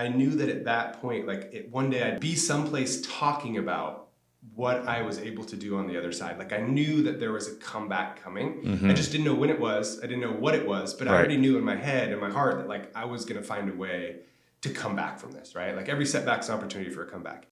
I knew that at that point, like one day I'd be someplace talking about what I was able to do on the other side. Like I knew that there was a comeback coming. I just didn't know when it was. I didn't know what it was, but I already knew in my head and my heart that like I was going to find a way to come back from this, right? Like every setback's an opportunity for a comeback.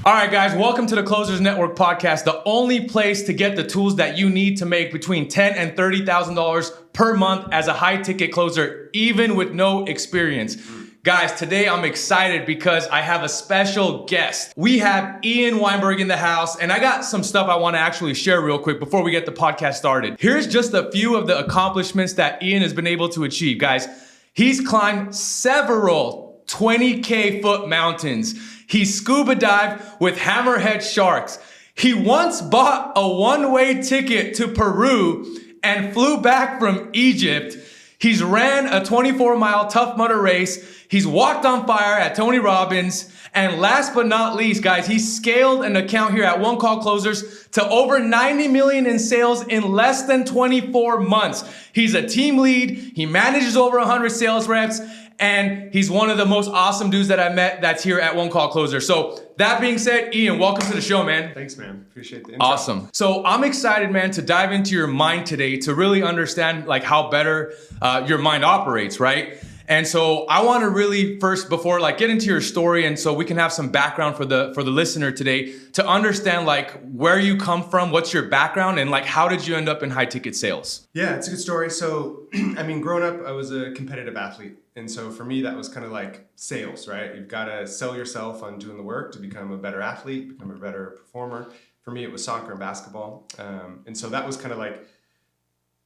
All right, guys, welcome to the Closers Network podcast, the only place to get the tools that you need to make between $10,000 and $30,000 per month as a high-ticket closer, even with no experience. Guys, today I'm excited because I have a special guest. We have Ian Weinberg in the house, and I got some stuff I want to actually share real quick before we get the podcast started. Here's just a few of the accomplishments that Ian has been able to achieve, guys. He's climbed several 20K foot mountains. He scuba dived with hammerhead sharks. He once bought a one-way ticket to Peru and flew back from Egypt. He's ran a 24-mile Tough Mudder race. He's walked on fire at Tony Robbins. And last but not least, guys, he scaled an account here at One Call Closers to over 90 million in sales in less than 24 months. He's a team lead. He manages over 100 sales reps. And he's one of the most awesome dudes that I met that's here at One Call Closer. So that being said, Ian, welcome to the show, man. Thanks, man. Appreciate the intro. Awesome. So I'm excited, man, to dive into your mind today to really understand like how better your mind operates, right? And so I want to really first, before like get into your story, and so we can have some background for the listener today to understand like where you come from, what's your background, and like how did you end up in high ticket sales? Yeah, it's a good story. So, I mean, growing up, I was a competitive athlete. And so for me, that was kind of like sales, right? You've got to sell yourself on doing the work to become a better athlete, become a better performer. For me, it was soccer and basketball. And so that was kind of like,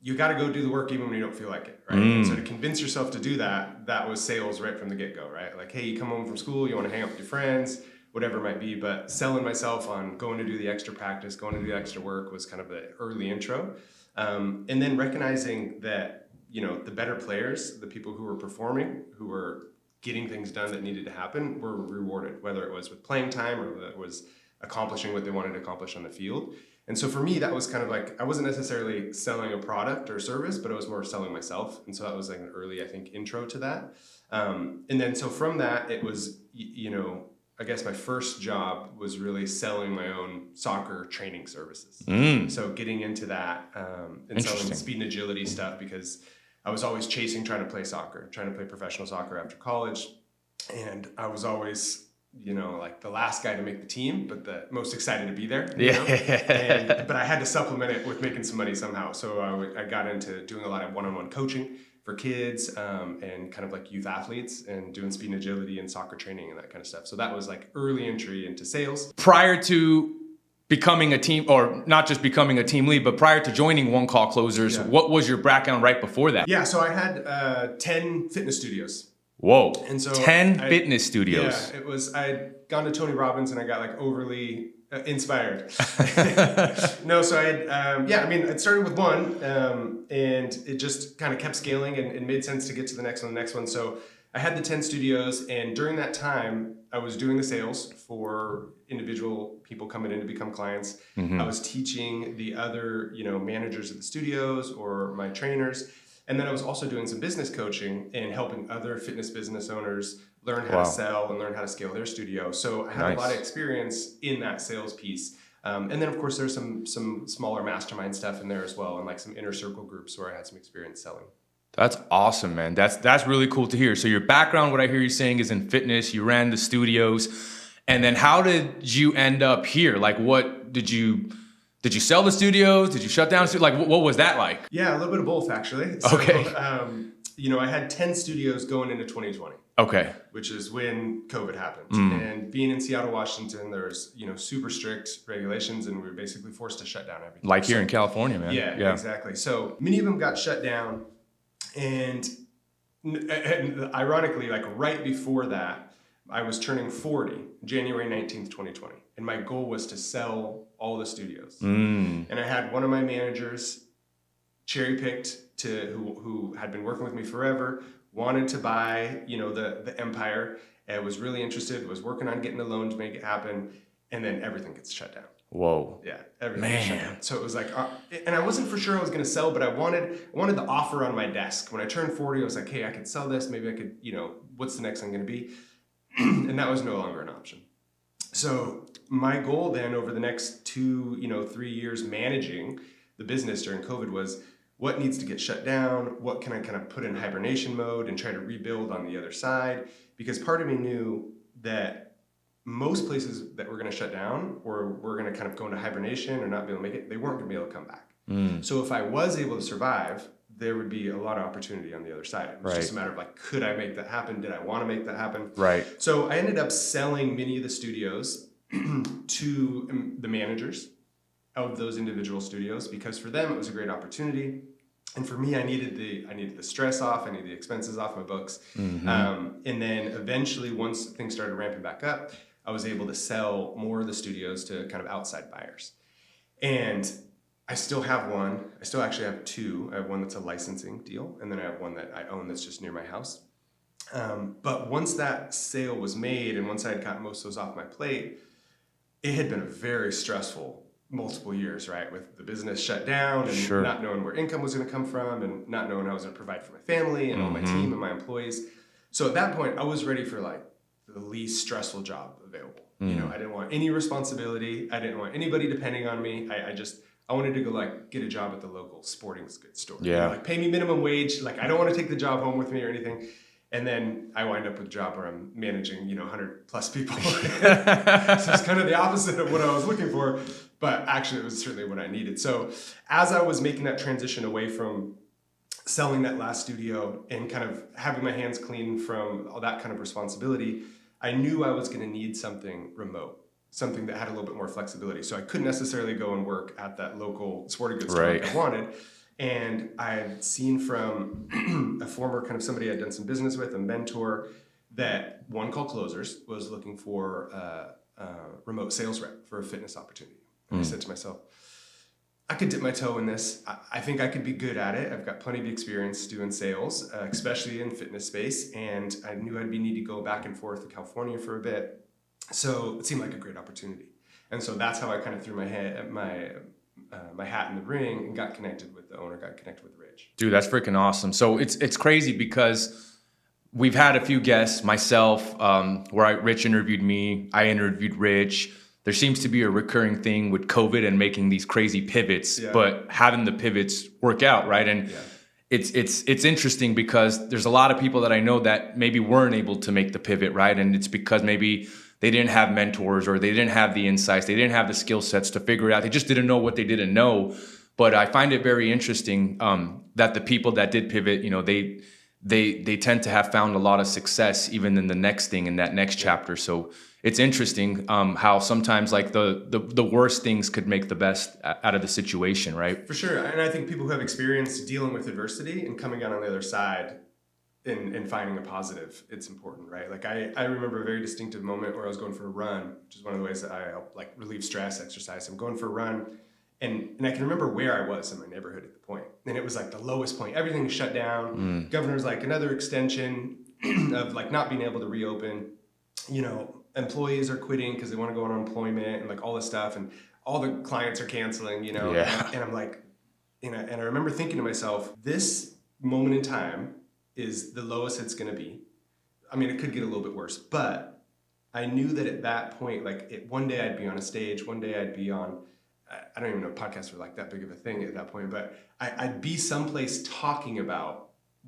you got to go do the work even when you don't feel like it, right? And so to convince yourself to do that, that was sales right from the get-go, right? Like, hey, you come home from school, you want to hang out with your friends, whatever it might be, but selling myself on going to do the extra practice, going to do the extra work was kind of the early intro. And then recognizing that, you know, the better players, the people who were performing, who were getting things done that needed to happen, were rewarded, whether it was with playing time or whether it was accomplishing what they wanted to accomplish on the field. And so for me, that was kind of like, I wasn't necessarily selling a product or service, but it was more selling myself. And so that was like an early, I think, intro to that. And then so from that, it was, you know, I guess my first job was really selling my own soccer training services. So getting into that and selling speed and agility stuff, because I was always chasing, trying to play soccer, trying to play professional soccer after college. And I was always, you know, like the last guy to make the team, but the most excited to be there. You know? But I had to supplement it with making some money somehow. So I got into doing a lot of one-on-one coaching for kids and kind of like youth athletes and doing speed and agility and soccer training and that kind of stuff. So that was like early entry into sales. Prior to becoming a team, or not just becoming a team lead, but prior to joining One Call Closers, what was your background right before that? Yeah, so I had 10 fitness studios. Whoa, and so 10 fitness studios. Yeah, it was, I'd gone to Tony Robbins and I got like overly inspired. No, so I had, I mean, it started with one and it just kind of kept scaling and made sense to get to the next one. So I had the 10 studios, and during that time, I was doing the sales for individual people coming in to become clients. I was teaching the other, you know, managers of the studios or my trainers. And then I was also doing some business coaching and helping other fitness business owners learn how to sell and learn how to scale their studio. So I had a lot of experience in that sales piece. And then of course there's some smaller mastermind stuff in there as well, and like some inner circle groups where I had some experience selling. That's awesome, man. That's really cool to hear. So your background, what I hear you saying, is in fitness. You ran the studios. And then how did you end up here? Like what did you sell the studios? Did you shut down? Like, what was that like? Yeah, a little bit of both, actually. So, you know, I had 10 studios going into 2020. Okay. Which is when COVID happened. And being in Seattle, Washington, there's, you know, super strict regulations, and we were basically forced to shut down everything. Like here in California, man. Yeah, exactly. So many of them got shut down. And ironically, like right before that, I was turning 40, January 19th, 2020. And my goal was to sell all the studios. And I had one of my managers cherry-picked who had been working with me forever, wanted to buy, you know, the empire, and was really interested, was working on getting a loan to make it happen, and then everything gets shut down. Whoa. Yeah, everything was shut down. So it was like, and I wasn't for sure I was going to sell, but I wanted the offer on my desk. When I turned 40, I was like, hey, I could sell this. Maybe I could, what's the next thing going to be? And that was no longer an option. So my goal then over the next 3 years managing the business during COVID was, what needs to get shut down? What can I kind of put in hibernation mode and try to rebuild on the other side? Because part of me knew that most places that were going to shut down or were going to kind of go into hibernation or not be able to make it, they weren't going to be able to come back. So if I was able to survive, there would be a lot of opportunity on the other side. It was just a matter of like, could I make that happen? Did I want to make that happen? Right. So I ended up selling many of the studios to the managers of those individual studios, because for them it was a great opportunity, and for me I needed the stress off, I needed the expenses off my books. And then eventually, once things started ramping back up, I was able to sell more of the studios to kind of outside buyers. And I still have one. I still actually have two. I have one that's a licensing deal, and then I have one that I own that's just near my house. But once that sale was made, and once I had gotten most of those off my plate, it had been a very stressful multiple years, right? With the business shut down and not knowing where income was going to come from, and not knowing how I was going to provide for my family and all my team and my employees. So at that point, I was ready for like the least stressful job available. I didn't want any responsibility. I didn't want anybody depending on me. I wanted to go like get a job at the local sporting goods store. Yeah. Like pay me minimum wage. Like I don't want to take the job home with me or anything. And then I wind up with a job where I'm managing, 100 plus people. So it's kind of the opposite of what I was looking for, but actually it was certainly what I needed. So as I was making that transition away from selling that last studio and kind of having my hands clean from all that kind of responsibility, I knew I was going to need something remote, something that had a little bit more flexibility. So I couldn't necessarily go and work at that local sporting goods store like I wanted. And I had seen from a former kind of somebody I'd done some business with, a mentor, that One Call Closers was looking for a remote sales rep for a fitness opportunity. And I said to myself, I could dip my toe in this. I think I could be good at it. I've got plenty of experience doing sales, especially in fitness space. And I knew I'd need to go back and forth to California for a bit. So it seemed like a great opportunity. And so that's how I kind of threw my hat in the ring and got connected with the owner, got connected with Rich. Dude, that's freaking awesome. So it's crazy because we've had a few guests, myself, where Rich interviewed me, I interviewed Rich. There seems to be a recurring thing with COVID and making these crazy pivots, but having the pivots work out, right? And it's interesting because there's a lot of people that I know that maybe weren't able to make the pivot, right? And it's because maybe they didn't have mentors, or they didn't have the insights, they didn't have the skill sets to figure it out. They just didn't know what they didn't know. But I find it very interesting that the people that did pivot, they tend to have found a lot of success even in the next thing, in that next chapter. So it's interesting how sometimes like the worst things could make the best out of the situation, right? For sure. And I think people who have experience dealing with adversity and coming out on the other side and finding a positive, it's important, right? Like I remember a very distinctive moment where I was going for a run, which is one of the ways that I help like relieve stress, exercise. I'm going for a run, and I can remember where I was in my neighborhood at the point. And it was like the lowest point. Everything was shut down. Governor's like another extension of like not being able to reopen. Employees are quitting because they want to go on unemployment and like all this stuff, and all the clients are canceling, and I'm like, and I remember thinking to myself, this moment in time is the lowest it's going to be. I mean, it could get a little bit worse, but I knew that at that point, like one day I'd be on a stage, one day I'd be on, I don't even know if podcasts were like that big of a thing at that point, but I'd be someplace talking about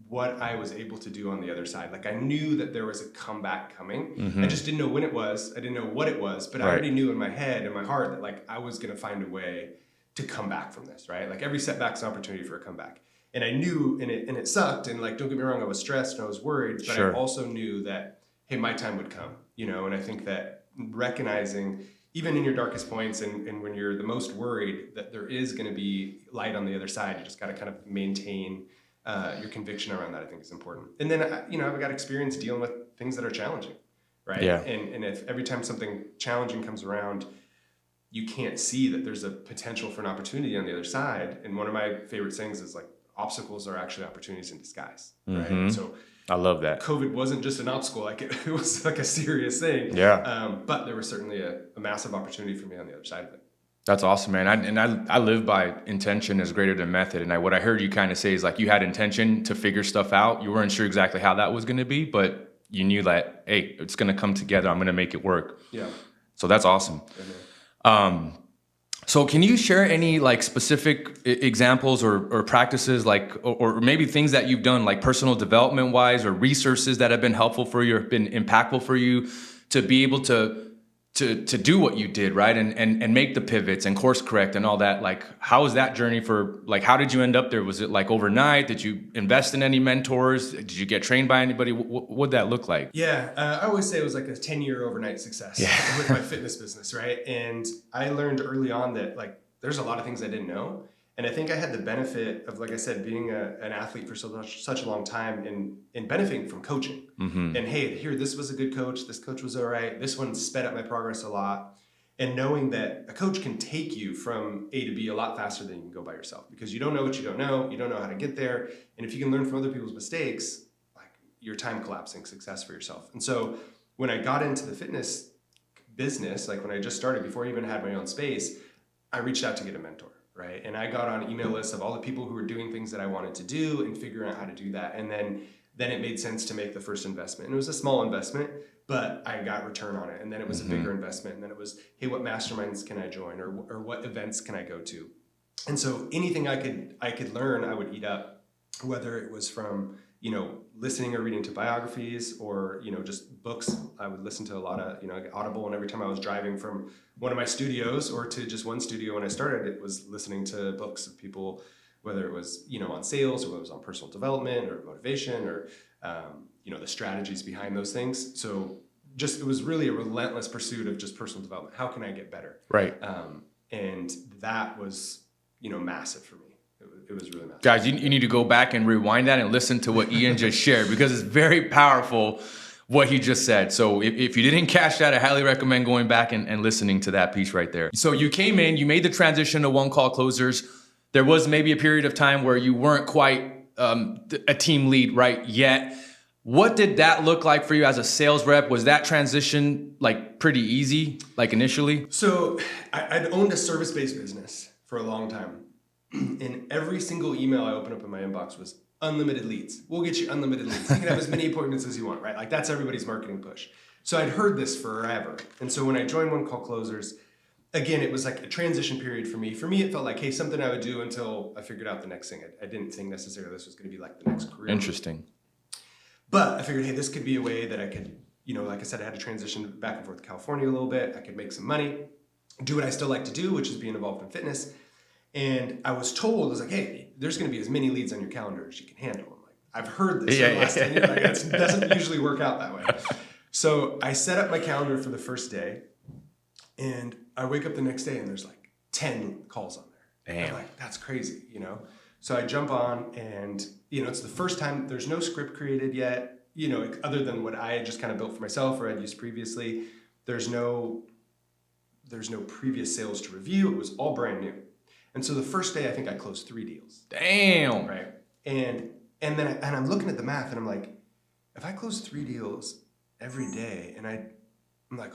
what I was able to do on the other side. Like I knew that there was a comeback coming. I just didn't know when it was. I didn't know what it was, but I already knew in my head and my heart that like I was going to find a way to come back from this, right? Like every setback's an opportunity for a comeback. And I knew, and it sucked. And like, don't get me wrong, I was stressed and I was worried, but I also knew that, hey, my time would come, and I think that recognizing even in your darkest points and when you're the most worried that there is going to be light on the other side, you just got to kind of maintain your conviction around that, I think is important. And then, I've got experience dealing with things that are challenging, right? Yeah. And if every time something challenging comes around, you can't see that there's a potential for an opportunity on the other side. And one of my favorite sayings is like, obstacles are actually opportunities in disguise, right? So I love that. COVID wasn't just an obstacle, like it was like a serious thing. Yeah. But there was certainly a massive opportunity for me on the other side of it. That's awesome, man. I live by intention is greater than method. And what I heard you kind of say is like you had intention to figure stuff out. You weren't sure exactly how that was going to be, but you knew that, hey, it's going to come together. I'm going to make it work. Yeah. So that's awesome. So can you share any like specific examples or practices like or maybe things that you've done like personal development wise or resources that have been helpful for you or been impactful for you to be able to do what you did, right? And make the pivots and course correct and all that. Like, how was that journey for, like, how did you end up there? Was it like overnight? Did you invest in any mentors? Did you get trained by anybody? What'd that look like? Yeah, I always say it was like a 10-year overnight success with my fitness business, right? And I learned early on that like there's a lot of things I didn't know. And I think I had the benefit of, like I said, being an athlete for such a long time and benefiting from coaching. And hey, here, this was a good coach. This coach was all right. This one sped up my progress a lot. And knowing that a coach can take you from A to B a lot faster than you can go by yourself because you don't know what you don't know. You don't know how to get there. And if you can learn from other people's mistakes, like your time collapsing success for yourself. And so when I got into the fitness business, like when I just started, before I even had my own space, I reached out to get a mentor. Right. And I got on email lists of all the people who were doing things that I wanted to do and figuring out how to do that. And then it made sense to make the first investment. And it was a small investment, but I got return on it. And then it was a bigger investment. And then it was, hey, what masterminds can I join or what events can I go to? And so anything I could learn, I would eat up, whether it was from, listening or reading to biographies or, just books. I would listen to a lot of, Audible. And every time I was driving from one of my studios or to just one studio when I started, it was listening to books of people, whether it was, on sales or whether it was on personal development or motivation or, the strategies behind those things. So it was really a relentless pursuit of just personal development. How can I get better? Right. And that was, massive for me. It was really massive. Guys, you need to go back and rewind that and listen to what Ian just shared because it's very powerful what he just said. So if you didn't catch that, I highly recommend going back and listening to that piece right there. So you came in, you made the transition to one-call closers. There was maybe a period of time where you weren't quite a team lead right yet. What did that look like for you as a sales rep? Was that transition like pretty easy, like initially? So I'd owned a service-based business for a long time. And every single email I opened up in my inbox was unlimited leads. We'll get you unlimited leads. You can have as many appointments as you want, right? Like that's everybody's marketing push. So I'd heard this forever. And so when I joined One Call Closers, again, it was like a transition period for me. For me, it felt like, hey, something I would do until I figured out the next thing. I didn't think necessarily this was going to be like the next career. Interesting. But I figured, hey, this could be a way that I could, like I said, I had to transition back and forth to California a little bit. I could make some money, do what I still like to do, which is being involved in fitness. And I was told, I was like, hey, there's going to be as many leads on your calendar as you can handle. I'm like, I've heard this for the last 10 years. Like, it doesn't usually work out that way. So I set up my calendar for the first day, and I wake up the next day, and there's like 10 calls on there. Damn. I'm like, that's crazy, So I jump on, and, it's the first time, there's no script created yet, other than what I had just kind of built for myself or I'd used previously. There's no previous sales to review. It was all brand new. And so the first day, I think I closed 3 deals. Damn. Right. And then I'm looking at the math and I'm like, if I close 3 deals every day and I'm like,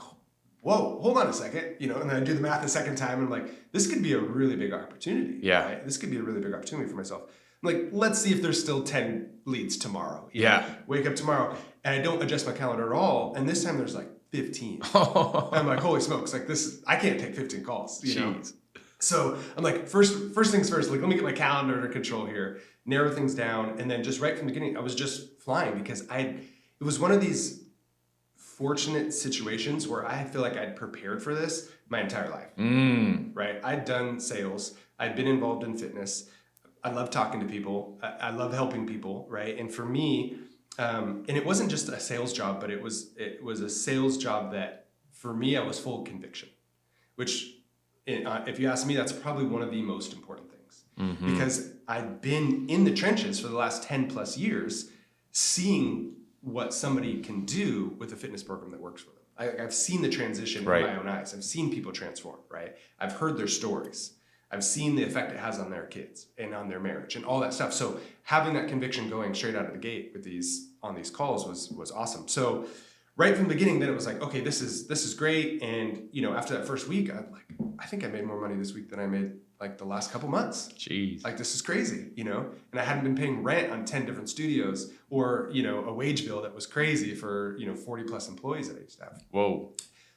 whoa, hold on a second, and then I do the math a second time and I'm like, this could be a really big opportunity. Yeah. Right? This could be a really big opportunity for myself. I'm like, let's see if there's still 10 leads tomorrow. Wake up tomorrow and I don't adjust my calendar at all. And this time there's like 15. I'm like, holy smokes, like I can't take 15 calls, know? So I'm like, first things first, like, let me get my calendar under control here, narrow things down. And then just right from the beginning, I was just flying because it was one of these fortunate situations where I feel like I'd prepared for this my entire life, right? I'd done sales. I'd been involved in fitness. I love talking to people. I love helping people, right? And for me, and it wasn't just a sales job, but it was a sales job that for me, I was full of conviction, which if you ask me, that's probably one of the most important things because I've been in the trenches for the last 10 plus years, seeing what somebody can do with a fitness program that works for them. I've seen the transition with my own eyes. I've seen people transform, right? I've heard their stories. I've seen the effect it has on their kids and on their marriage and all that stuff. So having that conviction going straight out of the gate with on these calls was awesome. So right from the beginning, then it was like, okay, this is great. And, after that first week, I'm like, I think I made more money this week than I made like the last couple months. Jeez. Like, this is crazy, and I hadn't been paying rent on 10 different studios or, a wage bill that was crazy for, 40 plus employees that I used to have. Whoa.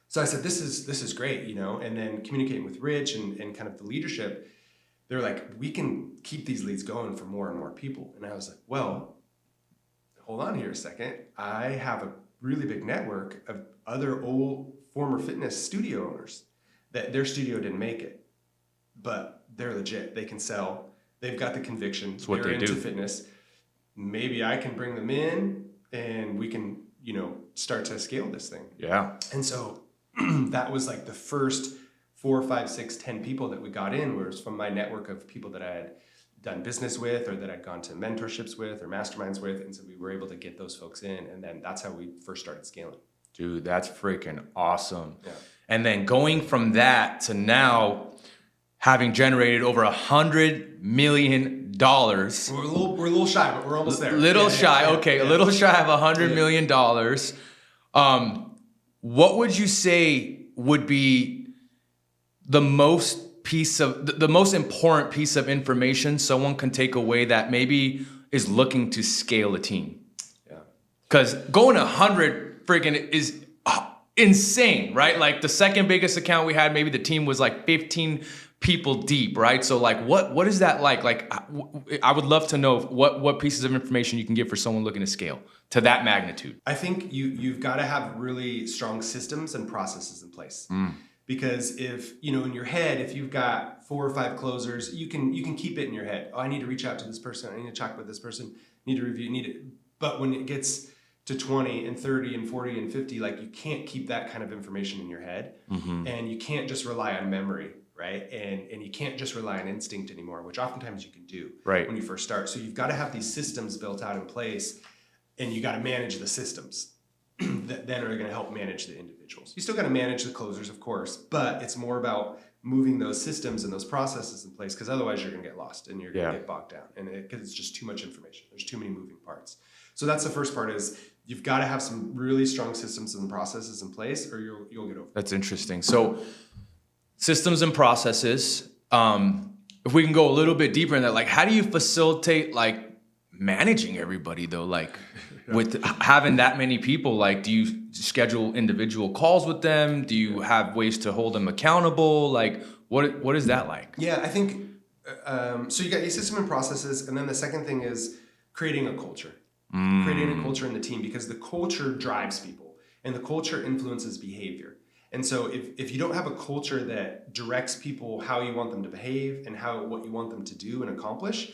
So I said, this is great, and then communicating with Rich and kind of the leadership, they're like, we can keep these leads going for more and more people. And I was like, well, hold on here a second. I have a really big network of other old former fitness studio owners that their studio didn't make it, but they're legit. They can sell. They've got the conviction. It's what they're they into do. fitness. Maybe I can bring them in and we can, start to scale this thing. Yeah. And so that was like the first 4, 5, 6, 10 people that we got in was from my network of people that I had done business with or that I'd gone to mentorships with or masterminds with. And so we were able to get those folks in. And then that's how we first started scaling. Dude, that's freaking awesome. Yeah. And then going from that to now having generated over $100 million. We're a little shy, but we're almost there. A little shy. A little shy of $100 million. What would you say would be the most important piece of information someone can take away that maybe is looking to scale a team? Yeah. Because going 100 freaking is insane, right? Like the second biggest account we had, maybe the team was like 15 people deep, right? So like, what is that like? Like, I would love to know what pieces of information you can give for someone looking to scale to that magnitude. I think you've got to have really strong systems and processes in place. Because if, in your head, if you've got 4 or 5 closers, you can keep it in your head. Oh, I need to reach out to this person. I need to talk with this person. I need to review, But when it gets to 20 and 30 and 40 and 50, like you can't keep that kind of information in your head. And you can't just rely on memory, right? And you can't just rely on instinct anymore, which oftentimes you can do when you first start. So you've got to have these systems built out in place and you got to manage the systems that then are going to help manage the individuals. You still got to manage the closers, of course, but it's more about moving those systems and those processes in place because otherwise you're going to get lost and you're going to get bogged down and because it's just too much information. There's too many moving parts. So that's the first part is you've got to have some really strong systems and processes in place or you'll get over it. That's interesting. So systems and processes, if we can go a little bit deeper in that, like how do you facilitate like managing everybody though? Like with having that many people, like do you schedule individual calls with them? Do you have ways to hold them accountable? Like what is that like? Yeah, I think, so you got your system and processes. And then the second thing is creating a culture. Creating a culture in the team because the culture drives people and the culture influences behavior. And so if you don't have a culture that directs people how you want them to behave and what you want them to do and accomplish,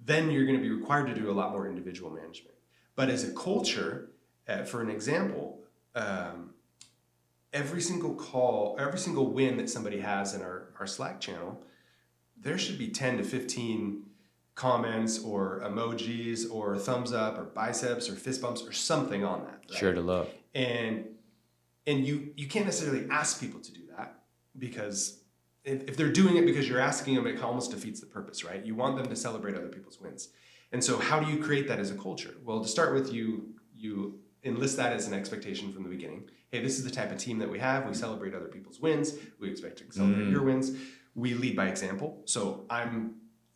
then you're going to be required to do a lot more individual management. But as a culture, for an example, every single call, every single win that somebody has in our Slack channel, there should be 10 to 15 comments or emojis or thumbs up or biceps or fist bumps or something on that. Right? Share the love. And you can't necessarily ask people to do that because if they're doing it because you're asking them, it almost defeats the purpose, right? You want them to celebrate other people's wins. And so how do you create that as a culture? Well, to start with, you enlist that as an expectation from the beginning. Hey, this is the type of team that we have. We celebrate other people's wins. We expect to celebrate your wins. We lead by example. So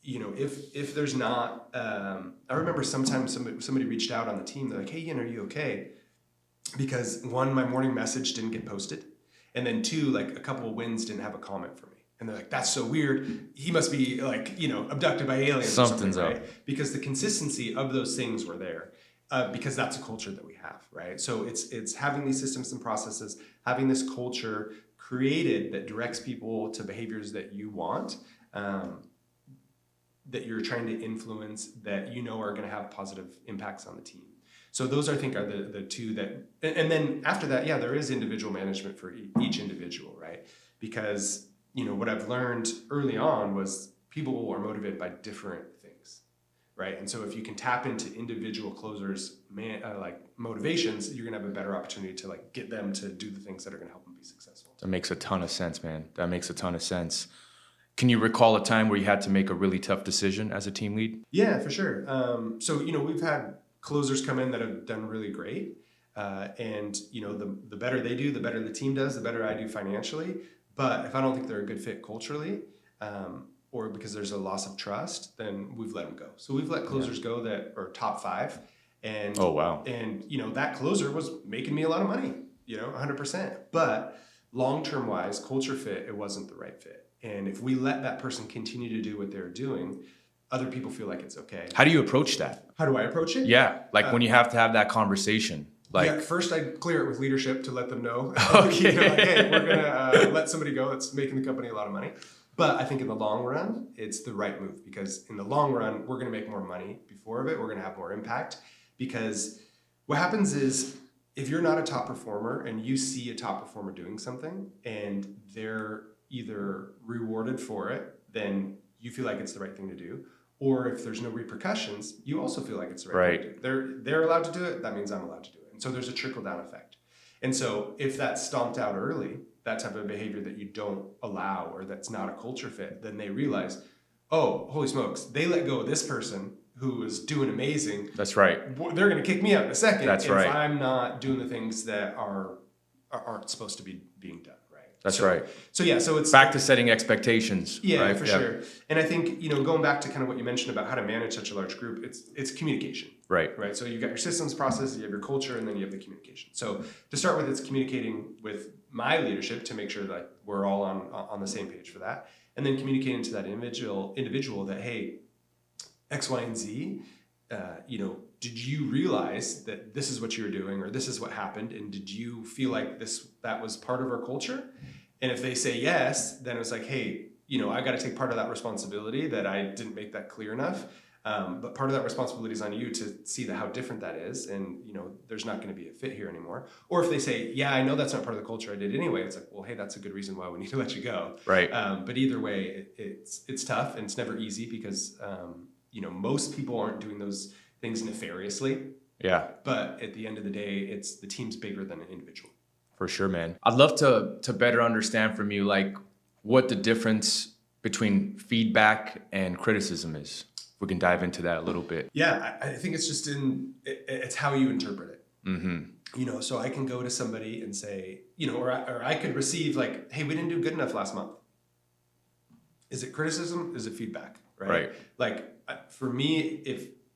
if there's not, I remember sometimes somebody reached out on the team. They're like, hey, Ian, are you okay? Because 1, my morning message didn't get posted. And then 2, like a couple of wins didn't have a comment for me. And they're like, that's so weird. He must be like, abducted by aliens Something's or up. something, right? Because the consistency of those things were there. Because that's a culture that we have, right? So it's having these systems and processes, having this culture created that directs people to behaviors that you want, that you're trying to influence, that are going to have positive impacts on the team. So those, I think, are the 2 that, and then after that, yeah, there is individual management for each individual, right? Because, what I've learned early on was people are motivated by different things, right? And so if you can tap into individual closers' motivations, you're going to have a better opportunity to like get them to do the things that are going to help them be successful. That makes a ton of sense, man. That makes a ton of sense. Can you recall a time where you had to make a really tough decision as a team lead? Yeah, for sure. So, we've had closers come in that have done really great. And the better they do, the better the team does, the better I do financially. But if I don't think they're a good fit culturally, or because there's a loss of trust, then we've let them go. So we've let closers go that are top 5. And oh, wow. And that closer was making me a lot of money, 100%. But long-term wise, culture fit, it wasn't the right fit. And if we let that person continue to do what they're doing, other people feel like it's okay. How do you approach that? How do I approach it? Yeah, like when you have to have that conversation. Like first I clear it with leadership to let them know, okay. Hey, we're gonna let somebody go that's making the company a lot of money. But I think in the long run, it's the right move, because in the long run, we're gonna make more money before of it. We're gonna have more impact, because what happens is if you're not a top performer and you see a top performer doing something and they're either rewarded for it, then you feel like it's the right thing to do. Or if there's no repercussions, you also feel like it's the right thing to do. They're allowed to do it, that means I'm allowed to do it. And so there's a trickle-down effect. And so if that's stomped out early, that type of behavior that you don't allow or that's not a culture fit, then they realize, oh, holy smokes, they let go of this person who is doing amazing. That's right. They're going to kick me out in a second if I'm not doing the things that aren't supposed to be being done. That's right. So it's back to setting expectations. Yeah, right? for sure. And I think, going back to kind of what you mentioned about how to manage such a large group, it's communication. Right. So you've got your systems process, you have your culture, and then you have the communication. So to start with, it's communicating with my leadership to make sure that we're all on the same page for that. And then communicating to that individual that, hey, X, Y, and Z, did you realize that this is what you were doing, or this is what happened, and did you feel like that was part of our culture? And if they say yes, then it's like, hey, I got to take part of that responsibility that I didn't make that clear enough. But part of that responsibility is on you to see how different that is, and there's not going to be a fit here anymore. Or if they say, yeah, I know that's not part of the culture, I did anyway, it's like, well, hey, that's a good reason why we need to let you go. Right. But either way, it's tough, and it's never easy, because most people aren't doing those things nefariously. Yeah. But at the end of the day, it's the team's bigger than an individual. For sure, man. I'd love to better understand from you, what the difference between feedback and criticism is. We can dive into that a little bit. Yeah, I think it's just it's how you interpret it. Mm-hmm. So I can go to somebody and say, or I could receive hey, we didn't do good enough last month. Is it criticism? Is it feedback? Right. For me,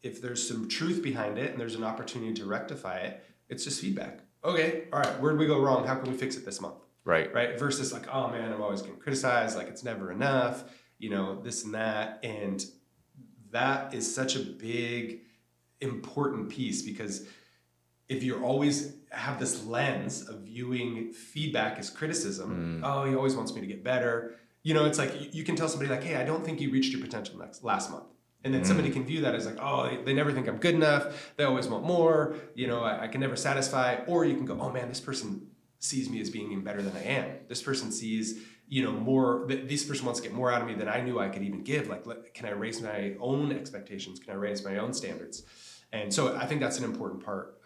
if there's some truth behind it and there's an opportunity to rectify it, it's just feedback. Okay, all right, where did we go wrong? How can we fix it this month? Right. Versus oh man, I'm always getting criticized, it's never enough, this and that. And that is such a big, important piece, because if you always have this lens of viewing feedback as criticism, oh, he always wants me to get better. It's like you can tell somebody hey, I don't think you reached your potential last month. And then somebody can view that as oh, they never think I'm good enough. They always want more. I can never satisfy. Or you can go, oh man, this person sees me as being even better than I am. This person sees, more, this person wants to get more out of me than I knew I could even give. Can I raise my own expectations? Can I raise my own standards? And so I think that's an important part,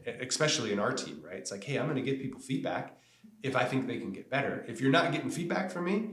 especially in our team, right? It's hey, I'm going to give people feedback if I think they can get better. If you're not getting feedback from me,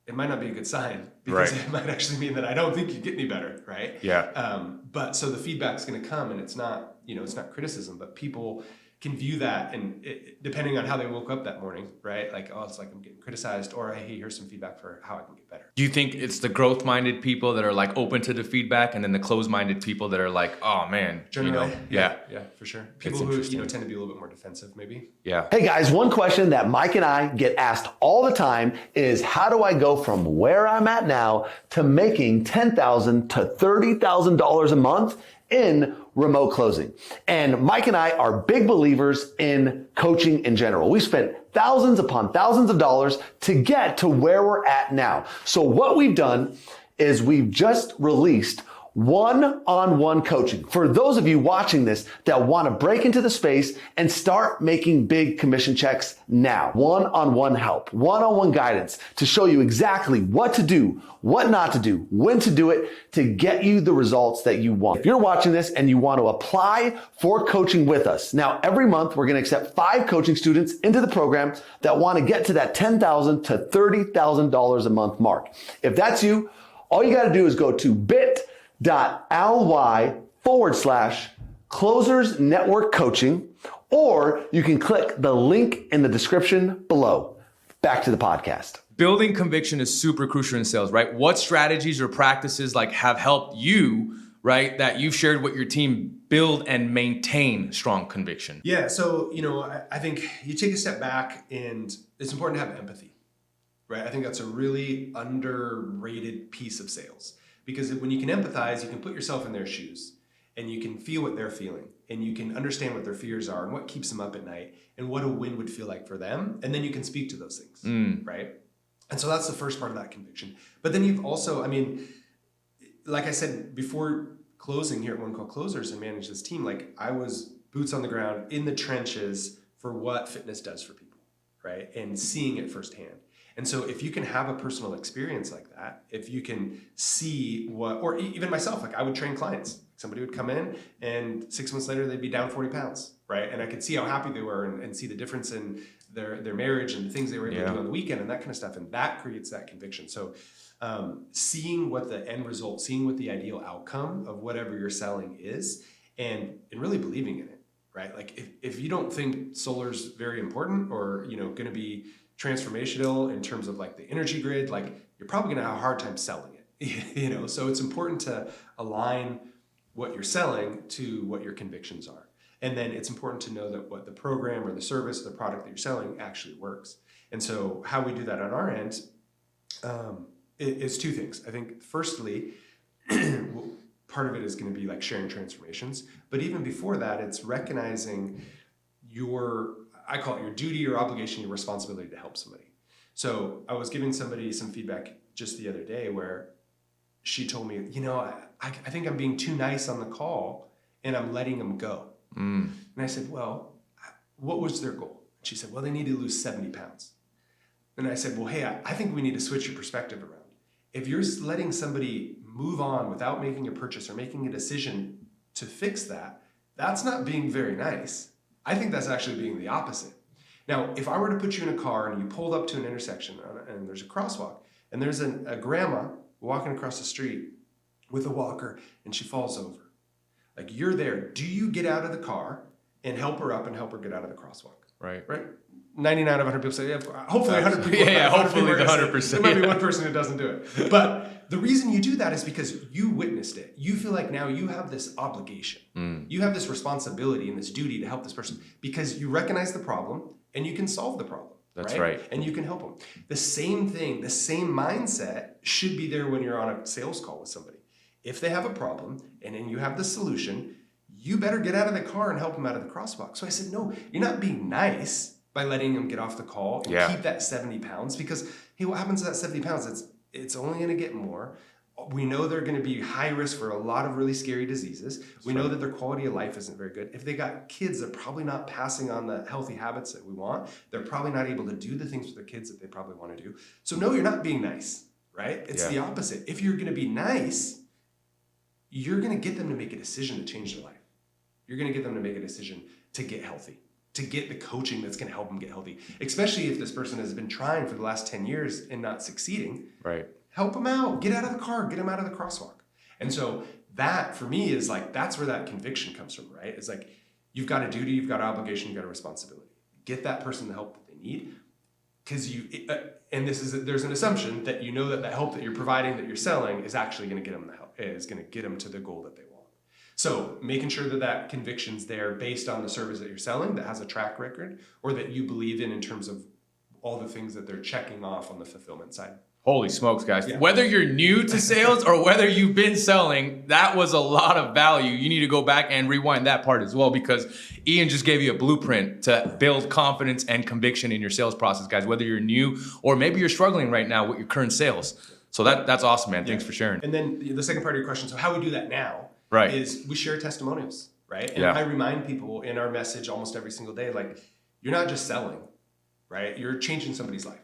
it might not be a good sign, because it might actually mean that I don't think you get any better, right? Yeah. But so the feedback's going to come, and it's not, it's not criticism, but people can view that, and depending on how they woke up that morning, right? Oh, it's I'm getting criticized, or hey, here's some feedback for how I can get better. Do you think it's the growth-minded people that are open to the feedback, and then the closed-minded people that are oh man, generally, yeah, for sure. People who tend to be a little bit more defensive, maybe. Yeah. Hey guys, one question that Mike and I get asked all the time is, how do I go from where I'm at now to making $10,000 to $30,000 a month in remote closing? And Mike and I are big believers in coaching in general. We spent thousands upon thousands of dollars to get to where we're at now. So what we've done is we've just released one-on-one coaching for those of you watching this that want to break into the space and start making big commission checks now. One-on-one help, one-on-one guidance to show you exactly what to do, what not to do, when to do it to get you the results that you want. If you're watching this and you want to apply for coaching with us, now every month we're going to accept 5 coaching students into the program that want to get to that $10,000 to $30,000 a month mark. If that's you, all you got to do is go to bit.ly/ Closers Network Coaching, or you can click the link in the description below. Back to the podcast. Building conviction is super crucial in sales, right? What strategies or practices like have helped you, right, that you've shared with your team build and maintain strong conviction? Yeah, so, I think you take a step back, and it's important to have empathy, right? I think that's a really underrated piece of sales, because when you can empathize, you can put yourself in their shoes and you can feel what they're feeling, and you can understand what their fears are and what keeps them up at night and what a win would feel like for them. And then you can speak to those things, right? And so that's the first part of that conviction. But then you've also, like I said, before closing here at One Call Closers and manage this team, like I was boots on the ground in the trenches for what fitness does for people, right? And seeing it firsthand. And so if you can have a personal experience like that, if you can see or even myself, like I would train clients. Somebody would come in and 6 months later, they'd be down 40 pounds, right? And I could see how happy they were and see the difference in their marriage and the things they were able to do on the weekend and that kind of stuff. And that creates that conviction. So seeing what the end result, seeing what the ideal outcome of whatever you're selling is, and really believing in it, right? Like if you don't think solar's very important or, going to be transformational in terms of like the energy grid, like you're probably going to have a hard time selling it, So it's important to align what you're selling to what your convictions are. And then it's important to know that what the program or the service, or the product that you're selling actually works. And so how we do that on our end is two things. I think firstly, part of it is going to be like sharing transformations. But even before that, it's recognizing I call it your duty, your obligation, your responsibility to help somebody. So I was giving somebody some feedback just the other day where she told me, I think I'm being too nice on the call and I'm letting them go. And I said, well, what was their goal? She said, well, they need to lose 70 pounds. And I said, well, hey, I think we need to switch your perspective around. If you're letting somebody move on without making a purchase or making a decision to fix that, that's not being very nice. I think that's actually being the opposite. Now, if I were to put you in a car and you pulled up to an intersection and there's a crosswalk and there's a grandma walking across the street with a walker and she falls over, like you're there, do you get out of the car and help her up and help her get out of the crosswalk? Right. 99 out of 100 people say, yeah, hopefully 100 people. Yeah, hopefully the 100%. There might be one person who doesn't do it. But the reason you do that is because you witnessed it. You feel like now you have this obligation. You have this responsibility and this duty to help this person because you recognize the problem and you can solve the problem. That's right. And you can help them. The same thing, the same mindset should be there when you're on a sales call with somebody. If they have a problem and then you have the solution, you better get out of the car and help them out of the crosswalk. So I said, no, you're not being nice by letting them get off the call and keep that 70 pounds because, hey, what happens to that 70 pounds? It's only going to get more. We know they're going to be high risk for a lot of really scary diseases. We know that their quality of life isn't very good. If they got kids, they're probably not passing on the healthy habits that we want. They're probably not able to do the things with their kids that they probably want to do. So no, you're not being nice, right? It's the opposite. If you're going to be nice, you're going to get them to make a decision to change their life. You're going to get them to make a decision to get healthy, to get the coaching that's going to help them get healthy, especially if this person has been trying for the last 10 years and not succeeding. Right. Help them out. Get out of the car. Get them out of the crosswalk. And so that, for me, is like, that's where that conviction comes from, right? It's like, you've got a duty, you've got an obligation, you've got a responsibility. Get that person the help that they need. Because there's an assumption that you know that the help that you're providing, that you're selling, is actually going to get them the help, is going to get them to the goal that they want. So making sure that conviction's there based on the service that you're selling that has a track record or that you believe in terms of all the things that they're checking off on the fulfillment side. Holy smokes, guys. Yeah. Whether you're new to sales or whether you've been selling, that was a lot of value. You need to go back and rewind that part as well because Ian just gave you a blueprint to build confidence and conviction in your sales process, guys, whether you're new or maybe you're struggling right now with your current sales. So that's awesome, man. Thanks for sharing. And then the second part of your question, so how we do that now is we share testimonials, right? And I remind people in our message almost every single day, like, you're not just selling, right? You're changing somebody's life.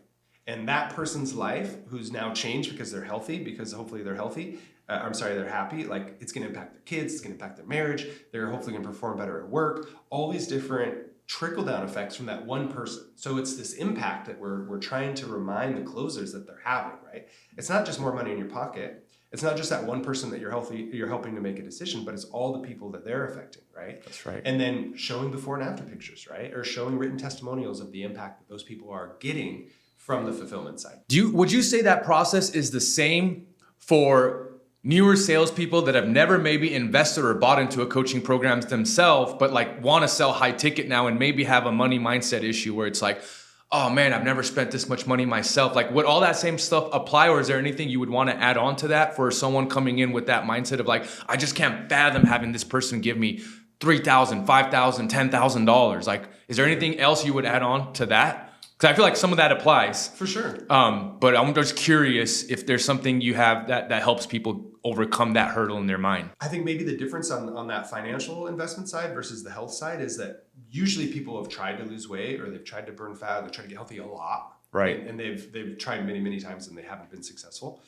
And that person's life, who's now changed because they're healthy, because hopefully they're healthy, they're happy, like it's going to impact their kids, it's going to impact their marriage, they're hopefully going to perform better at work, all these different trickle-down effects from that one person. So it's this impact that we're trying to remind the closers that they're having, right? It's not just more money in your pocket, It's not just that one person that you're helping to make a decision, but it's all the people that they're affecting, right? That's right. And then showing before and after pictures, right? Or showing written testimonials of the impact that those people are getting from the fulfillment side. Would you say that process is the same for newer salespeople that have never maybe invested or bought into a coaching program themselves, but like want to sell high ticket now and maybe have a money mindset issue where it's like, oh man, I've never spent this much money myself. Like, would all that same stuff apply, or is there anything you would want to add on to that for someone coming in with that mindset of like, I just can't fathom having this person give me $3,000, $5,000, $10,000? Like, is there anything else you would add on to that? Because I feel like some of that applies. For sure. But I'm just curious if there's something you have that helps people overcome that hurdle in their mind. I think maybe the difference on that financial investment side versus the health side is that usually people have tried to lose weight, or they've tried to burn fat, or they've tried to get healthy a lot. Right. And they've tried many, many times and they haven't been successful.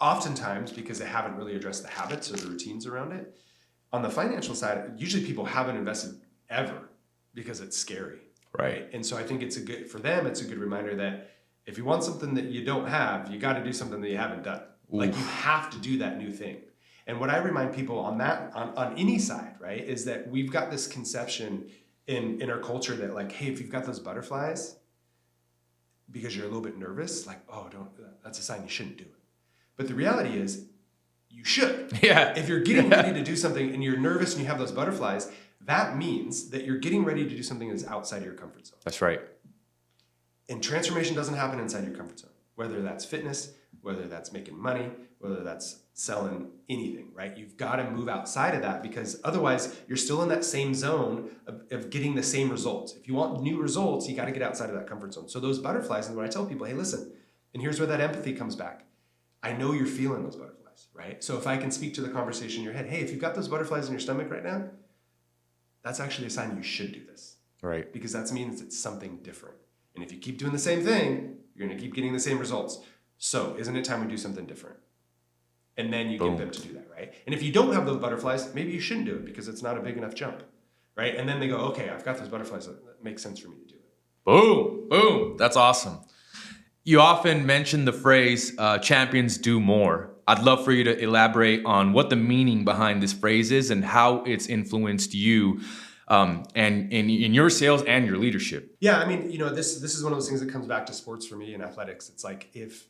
Oftentimes because they haven't really addressed the habits or the routines around it. On the financial side, usually people haven't invested ever because it's scary. Right. And so I think it's a good reminder that if you want something that you don't have, you got to do something that you haven't done. Oof. Like you have to do that new thing. And what I remind people on that, on any side, right, is that we've got this conception in our culture that like, hey, if you've got those butterflies because you're a little bit nervous, like, oh, that's a sign you shouldn't do it. But the reality is you should. Yeah. If you're getting ready to do something and you're nervous and you have those butterflies, that means that you're getting ready to do something that's outside of your comfort zone. That's right. And transformation doesn't happen inside your comfort zone, whether that's fitness, whether that's making money, whether that's selling anything, right? You've got to move outside of that because otherwise you're still in that same zone of getting the same results. If you want new results, you got to get outside of that comfort zone. So those butterflies, and when I tell people, hey, listen, and here's where that empathy comes back. I know you're feeling those butterflies, right? So if I can speak to the conversation in your head, hey, if you've got those butterflies in your stomach right now, that's actually a sign you should do this. Right. Because that means it's something different. And if you keep doing the same thing, you're going to keep getting the same results. So isn't it time we do something different? And then you get them to do that, right? And if you don't have those butterflies, maybe you shouldn't do it because it's not a big enough jump, right? And then they go, okay, I've got those butterflies. That makes sense for me to do it. Boom, boom. That's awesome. You often mention the phrase, champions do more. I'd love for you to elaborate on what the meaning behind this phrase is and how it's influenced you and in your sales and your leadership. Yeah, I mean, this is one of those things that comes back to sports for me and athletics. It's like if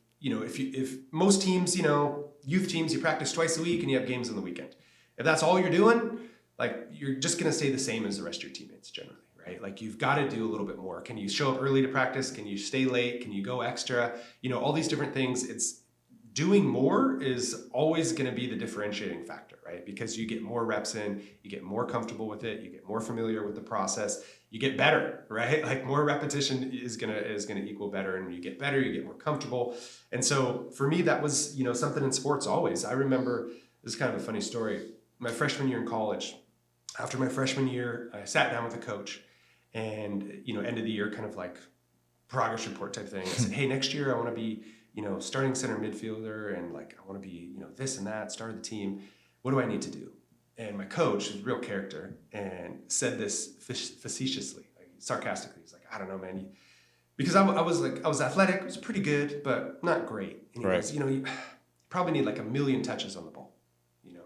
most teams, youth teams, you practice twice a week and you have games on the weekend. If that's all you're doing, like you're just going to stay the same as the rest of your teammates generally, right? Like you've got to do a little bit more. Can you show up early to practice? Can you stay late? Can you go extra? All these different things. It's doing more is always going to be the differentiating factor, right? Because you get more reps in, you get more comfortable with it, you get more familiar with the process, you get better, right? Like more repetition is gonna equal better, and when you get better, you get more comfortable. And so for me, that was something in sports always. I remember, this is kind of a funny story. My freshman year in college, after my freshman year, I sat down with a coach, and end of the year kind of like progress report type thing. I said, hey, next year I want to be starting center midfielder, and like I want to be this and that, start of the team. What do I need to do? And my coach, who's a real character, and said this facetiously, like sarcastically. He's like, I don't know, man. Because I was athletic, I was pretty good, but not great. And he goes, you probably need like 1 million touches on the ball, And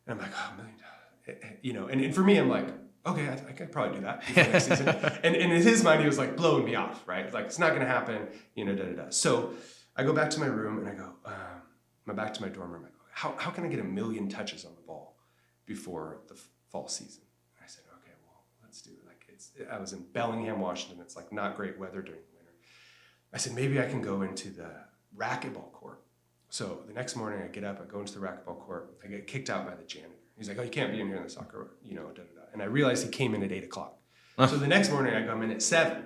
I'm like, oh, 1 million, and for me, I'm like, okay, I could probably do that next season. And in his mind, he was like blowing me off, right? Like, it's not going to happen, So I go back to my room and I go, back to my dorm room. I go, how can I get 1 million touches on the ball before the fall season? And I said, okay, well, let's do it. Like I was in Bellingham, Washington. It's like not great weather during the winter. I said, maybe I can go into the racquetball court. So the next morning I get up, I go into the racquetball court. I get kicked out by the janitor. He's like, oh, you can't be in here in the soccer, And I realized he came in at 8 o'clock. So the next morning I come in at 7.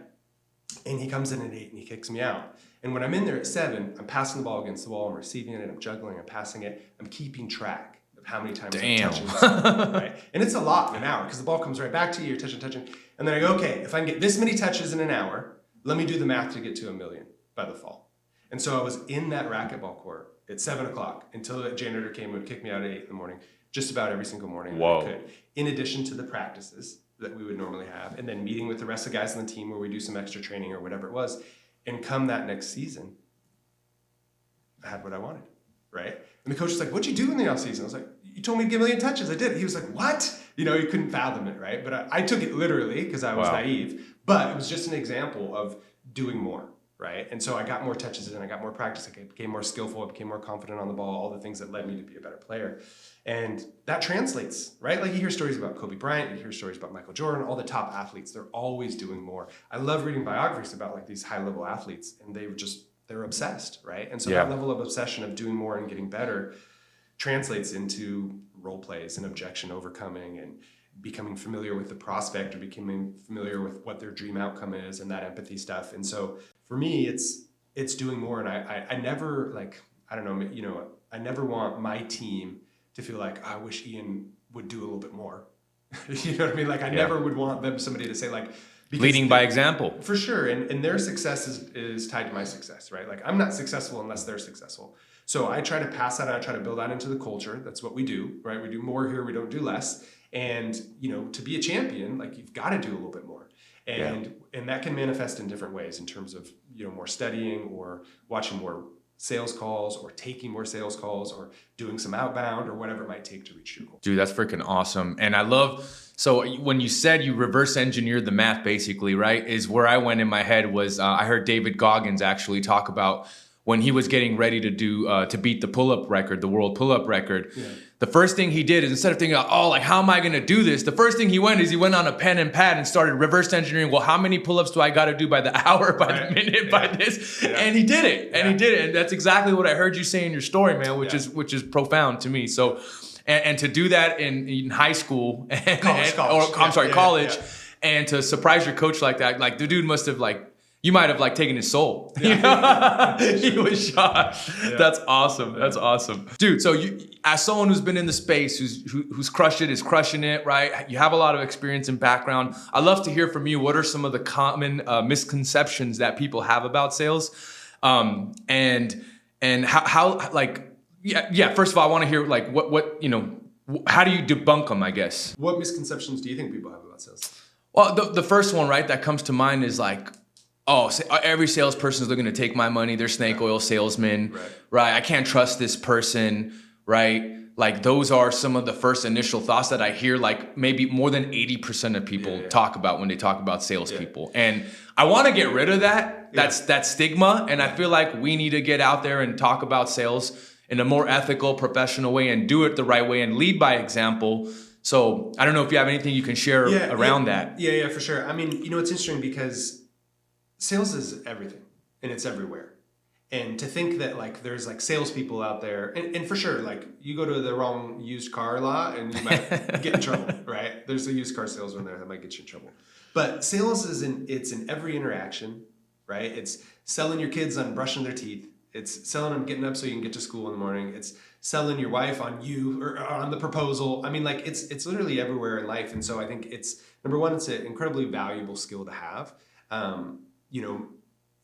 And he comes in at 8 and he kicks me out. And when I'm in there at 7, I'm passing the ball against the wall, I'm receiving it, I'm juggling, I'm passing it, I'm keeping track of how many times I'm touching something, right? And it's a lot in an hour because the ball comes right back to you, you're touching. And then I go, okay, if I can get this many touches in an hour, let me do the math to get to 1 million by the fall. And so I was in that racquetball court at 7 o'clock until the janitor came and would kick me out at 8 in the morning, just about every single morning that I could. In addition to the practices that we would normally have, and then meeting with the rest of the guys on the team where we do some extra training or whatever it was. And come that next season, I had what I wanted. right? And the coach was like, what'd you do in the offseason? I was like, you told me to get 1 million touches. I did. He was like, what? You know, he couldn't fathom it, right? But I took it literally because I was naive. But it was just an example of doing more, right? And so I got more touches and I got more practice. I became more skillful. I became more confident on the ball, all the things that led me to be a better player. And that translates, right? Like you hear stories about Kobe Bryant, you hear stories about Michael Jordan, all the top athletes, they're always doing more. I love reading biographies about like these high level athletes and they're obsessed, right? And so that level of obsession of doing more and getting better translates into role plays and objection overcoming and becoming familiar with the prospect or becoming familiar with what their dream outcome is and that empathy stuff. And so for me, it's doing more. And I never like, I don't know, you know, I never want my team to feel like, I wish Ian would do a little bit more. You know what I mean? Like I never would want somebody to say like, leading by example. For sure. And their success is tied to my success, right? Like I'm not successful unless they're successful. So I try to pass that out, I try to build that into the culture. That's what we do, right? We do more here, we don't do less. And, you know, to be a champion, like you've got to do a little bit more. And that can manifest in different ways in terms of, you know, more studying or watching more sales calls or taking more sales calls or doing some outbound or whatever it might take to reach your goal. Dude, that's freaking awesome. And I love, so when you said you reverse engineered the math basically, right, is where I went in my head was I heard David Goggins actually talk about when he was getting ready to do to beat the pull-up record, the world pull-up record. The first thing he did is instead of thinking, oh, like how am I going to do this? The first thing he went on a pen and pad and started reverse engineering. Well, how many pull-ups do I got to do by the hour, by the minute, by this? And he did it. And he did it. And that's exactly what I heard you say in your story, man, which is profound to me. So, and to do that in high school college, and to surprise your coach like that, like the dude must have like, you might have like taken his soul. You know? He was shocked. That's awesome. That's awesome. Dude, so you, as someone who's been in the space, who's crushed it, is crushing it, right? You have a lot of experience and background. I'd love to hear from you. What are some of the common misconceptions that people have about sales? And how like, first of all, I want to hear like what, you know, how do you debunk them, I guess? What misconceptions do you think people have about sales? Well, the first one, right, that comes to mind is like, oh, every salesperson is looking to take my money. They're snake oil salesmen, right? I can't trust this person, right? Like those are some of the first initial thoughts that I hear, like maybe more than 80% of people talk about when they talk about salespeople. And I want to get rid of that. That stigma. And I feel like we need to get out there and talk about sales in a more ethical, professional way and do it the right way and lead by example. So I don't know if you have anything you can share around that. Yeah, for sure. I mean, you know, it's interesting because sales is everything and it's everywhere. And to think that like there's like salespeople out there, and for sure, like you go to the wrong used car lot and you might get in trouble, right? There's a used car salesman there that might get you in trouble. But sales it's in every interaction, right? It's selling your kids on brushing their teeth. It's selling them getting up so you can get to school in the morning. It's selling your wife on you or on the proposal. I mean, like it's literally everywhere in life. And so I think it's, number one, it's an incredibly valuable skill to have. You know,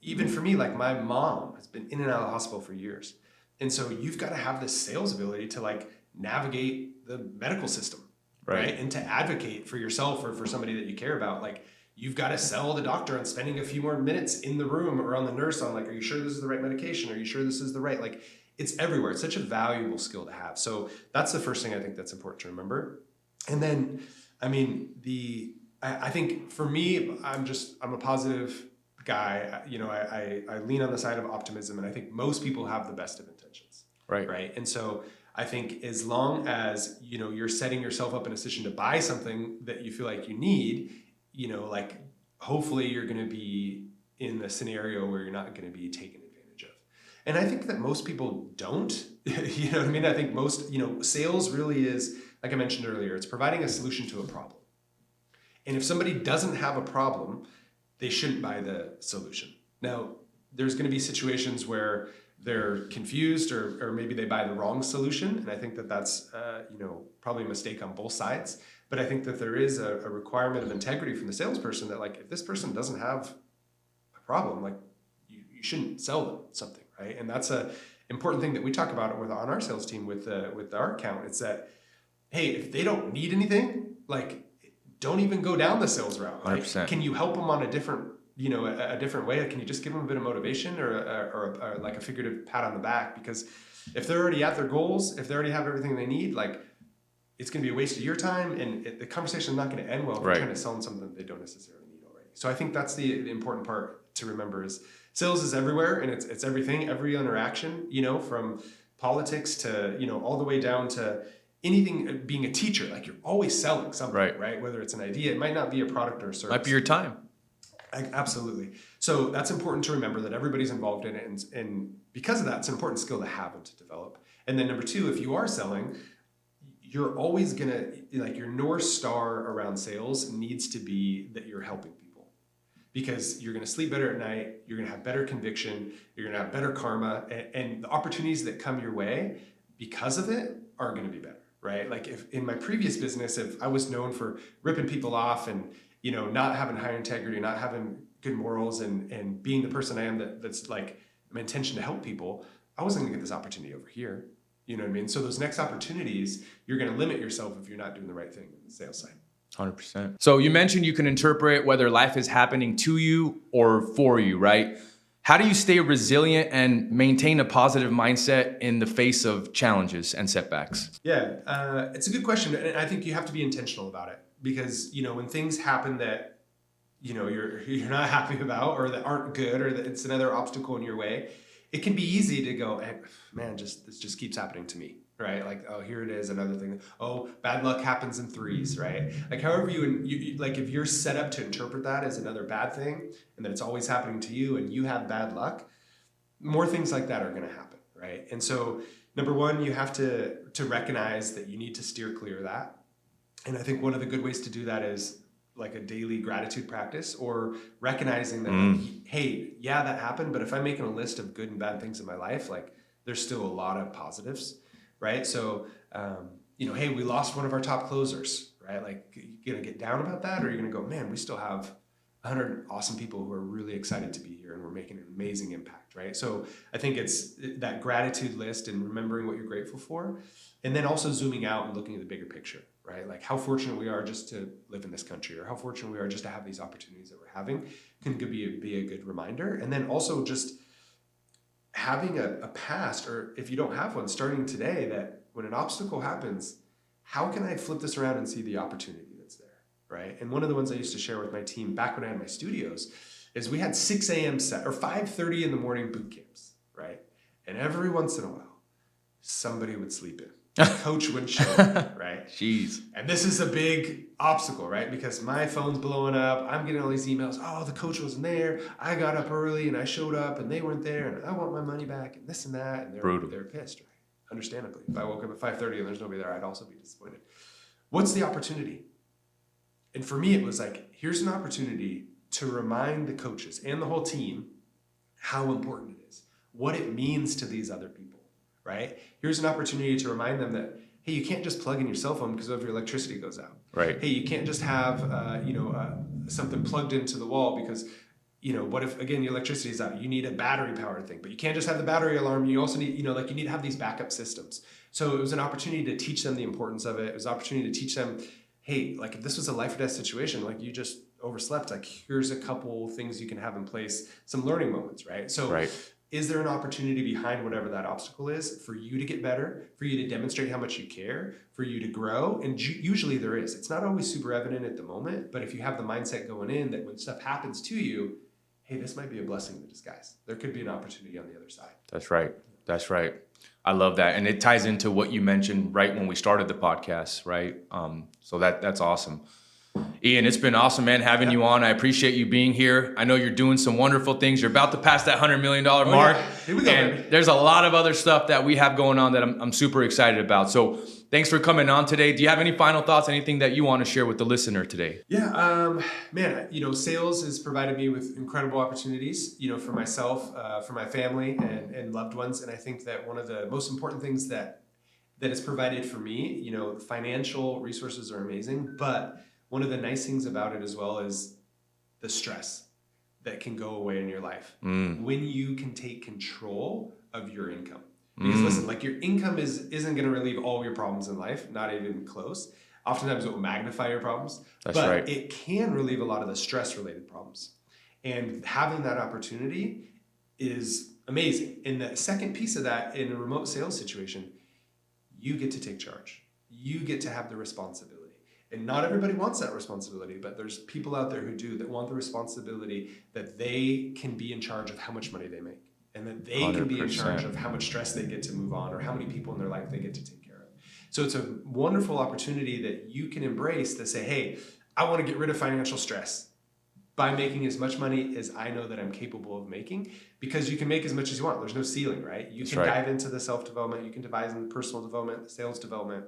even for me, like my mom has been in and out of the hospital for years. And so you've got to have this sales ability to like navigate the medical system, right? And to advocate for yourself or for somebody that you care about. Like you've got to sell the doctor on spending a few more minutes in the room or on the nurse on like, are you sure this is the right medication? Are you sure this is the right, like it's everywhere. It's such a valuable skill to have. So that's the first thing I think that's important to remember. And then, I mean, I think for me, I'm a positive guy. You know, I lean on the side of optimism, and I think most people have the best of intentions. Right. And so I think as long as, you know, you're setting yourself up in a position to buy something that you feel like you need, you know, like hopefully you're going to be in the scenario where you're not going to be taken advantage of. And I think that most people don't, you know what I mean? I think most, you know, sales really is, like I mentioned earlier, it's providing a solution to a problem. And if somebody doesn't have a problem, they shouldn't buy the solution. Now, there's going to be situations where they're confused or maybe they buy the wrong solution. And I think that that's, you know, probably a mistake on both sides. But I think that there is a requirement of integrity from the salesperson that like, if this person doesn't have a problem, like you shouldn't sell them something, right? And that's a important thing that we talk about on our sales team with our account. It's that, hey, if they don't need anything, like, don't even go down the sales route. Right? 100%. Can you help them on a different, you know, a different way? Can you just give them a bit of motivation or like a figurative pat on the back? Because If they're already at their goals, if they already have everything they need, like it's going to be a waste of your time, and the conversation is not going to end well if you're trying to sell them something they don't necessarily need already. So I think that's the important part to remember is sales is everywhere, and it's everything, every interaction, you know, from politics to, you know, all the way down to anything. Being a teacher, like you're always selling something, right? Whether it's an idea, it might not be a product or a service. Might be your time. Absolutely. So that's important to remember that everybody's involved in it. And because of that, it's an important skill to have and to develop. And then number two, if you are selling, you're always going to, like, your North Star around sales needs to be that you're helping people, because you're going to sleep better at night. You're going to have better conviction. You're going to have better karma, and the opportunities that come your way because of it are going to be better, right? Like if in my previous business, if I was known for ripping people off and, you know, not having high integrity, not having good morals, and being the person I am that's like my intention to help people, I wasn't gonna get this opportunity over here. You know what I mean? So those next opportunities, you're gonna limit yourself if you're not doing the right thing on the sales side. 100%. So you mentioned you can interpret whether life is happening to you or for you, right? How do you stay resilient and maintain a positive mindset in the face of challenges and setbacks? Yeah, it's a good question. And I think you have to be intentional about it, because, you know, when things happen that, you know, you're not happy about, or that aren't good, or that it's another obstacle in your way, it can be easy to go, hey, man, this just keeps happening to me, right? Like, oh, here it is, another thing. Oh, bad luck happens in threes, right? Like, however you like, if you're set up to interpret that as another bad thing, and that it's always happening to you, and you have bad luck, more things like that are going to happen, right? And so, number one, you have to recognize that you need to steer clear of that. And I think one of the good ways to do that is like a daily gratitude practice, or recognizing that, like, hey, yeah, that happened, but if I'm making a list of good and bad things in my life, like there's still a lot of positives, right? So, you know, hey, we lost one of our top closers, right? Like, you're gonna get down about that, or you're gonna go, man, we still have 100 awesome people who are really excited to be here, and we're making an amazing impact, right? So I think it's that gratitude list and remembering what you're grateful for, and then also zooming out and looking at the bigger picture, right? Like how fortunate we are just to live in this country, or how fortunate we are just to have these opportunities that we're having can be a good reminder. And then also just having a past, or if you don't have one, starting today, that when an obstacle happens, how can I flip this around and see the opportunity that's there, right? And one of the ones I used to share with my team back when I had my studios is we had 6 a.m. set or 5:30 in the morning boot camps, right? And every once in a while, somebody would sleep in. Coach would show up, right? Jeez. And this is a big obstacle, right? Because my phone's blowing up. I'm getting all these emails. Oh, the coach wasn't there. I got up early and I showed up and they weren't there, and I want my money back and this and that. And they're pissed, right? Understandably. If I woke up at 5:30 and there's nobody there, I'd also be disappointed. What's the opportunity? And for me, it was like, here's an opportunity to remind the coaches and the whole team how important it is, what it means to these other people, right? Here's an opportunity to remind them that, hey, you can't just plug in your cell phone because of your electricity goes out. Right. Hey, you can't just have something plugged into the wall because, you know, what if, again, your electricity is out? You need a battery powered thing, but you can't just have the battery alarm. You also need, you need to have these backup systems. So it was an opportunity to teach them the importance of it. It was an opportunity to teach them, hey, like if this was a life or death situation, like you just overslept, like here's a couple things you can have in place, some learning moments, right? So is there an opportunity behind whatever that obstacle is for you to get better, for you to demonstrate how much you care, for you to grow? And usually there is. It's not always super evident at the moment, but if you have the mindset going in that when stuff happens to you, hey, this might be a blessing in disguise. There could be an opportunity on the other side. That's right. That's right. I love that. And it ties into what you mentioned right when we started the podcast, right? So that's awesome. Ian, it's been awesome, man, having you on. I appreciate you being here. I know you're doing some wonderful things. You're about to pass that $100 million mark. Yeah. Here we go, and baby. There's a lot of other stuff that we have going on that I'm super excited about. So thanks for coming on today. Do you have any final thoughts, anything that you want to share with the listener today? Yeah, man, sales has provided me with incredible opportunities, for myself, for my family and loved ones. And I think that one of the most important things that it's provided for me, financial resources are amazing, but one of the nice things about it as well is the stress that can go away in your life when you can take control of your income. Because listen, like your income isn't going to relieve all your problems in life, not even close. Oftentimes it will magnify your problems, but it can relieve a lot of the stress related problems. And having that opportunity is amazing. And the second piece of that, in a remote sales situation, you get to take charge. You get to have the responsibility. And not everybody wants that responsibility, but there's people out there who do, that want the responsibility that they can be in charge of how much money they make, and that they can be in charge 100%. of how much stress they get to move on, or how many people in their life they get to take care of. So it's a wonderful opportunity that you can embrace to say, hey, I want to get rid of financial stress by making as much money as I know that I'm capable of making, because you can make as much as you want. There's no ceiling, right? You can dive into the self-development, you can dive into the personal development, the sales development,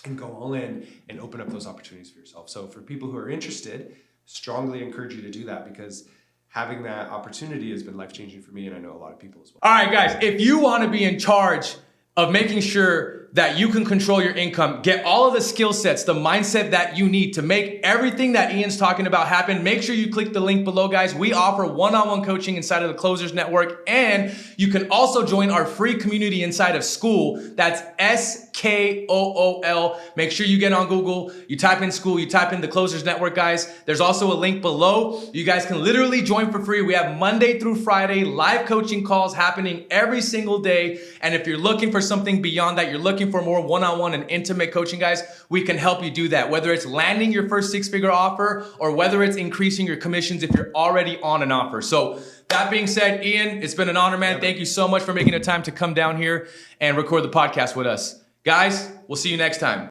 and go all in and open up those opportunities for yourself. So for people who are interested, strongly encourage you to do that, because having that opportunity has been life-changing for me, and I know a lot of people as well. All right, guys, if you want to be in charge of making sure that you can control your income, get all of the skill sets, the mindset that you need to make everything that Ian's talking about happen, make sure you click the link below, guys. We offer one-on-one coaching inside of the Closers Network, and you can also join our free community inside of School. That's SKOOL. Make sure you get on Google, you type in School, you type in the Closers Network, guys. There's also a link below. You guys can literally join for free. We have Monday through Friday live coaching calls happening every single day. And if you're looking for something beyond that, you're looking for more one-on-one and intimate coaching, guys, we can help you do that. Whether it's landing your first six-figure offer, or whether it's increasing your commissions if you're already on an offer. So that being said, Ian, it's been an honor, man. Thank you so much for making the time to come down here and record the podcast with us. Guys, we'll see you next time.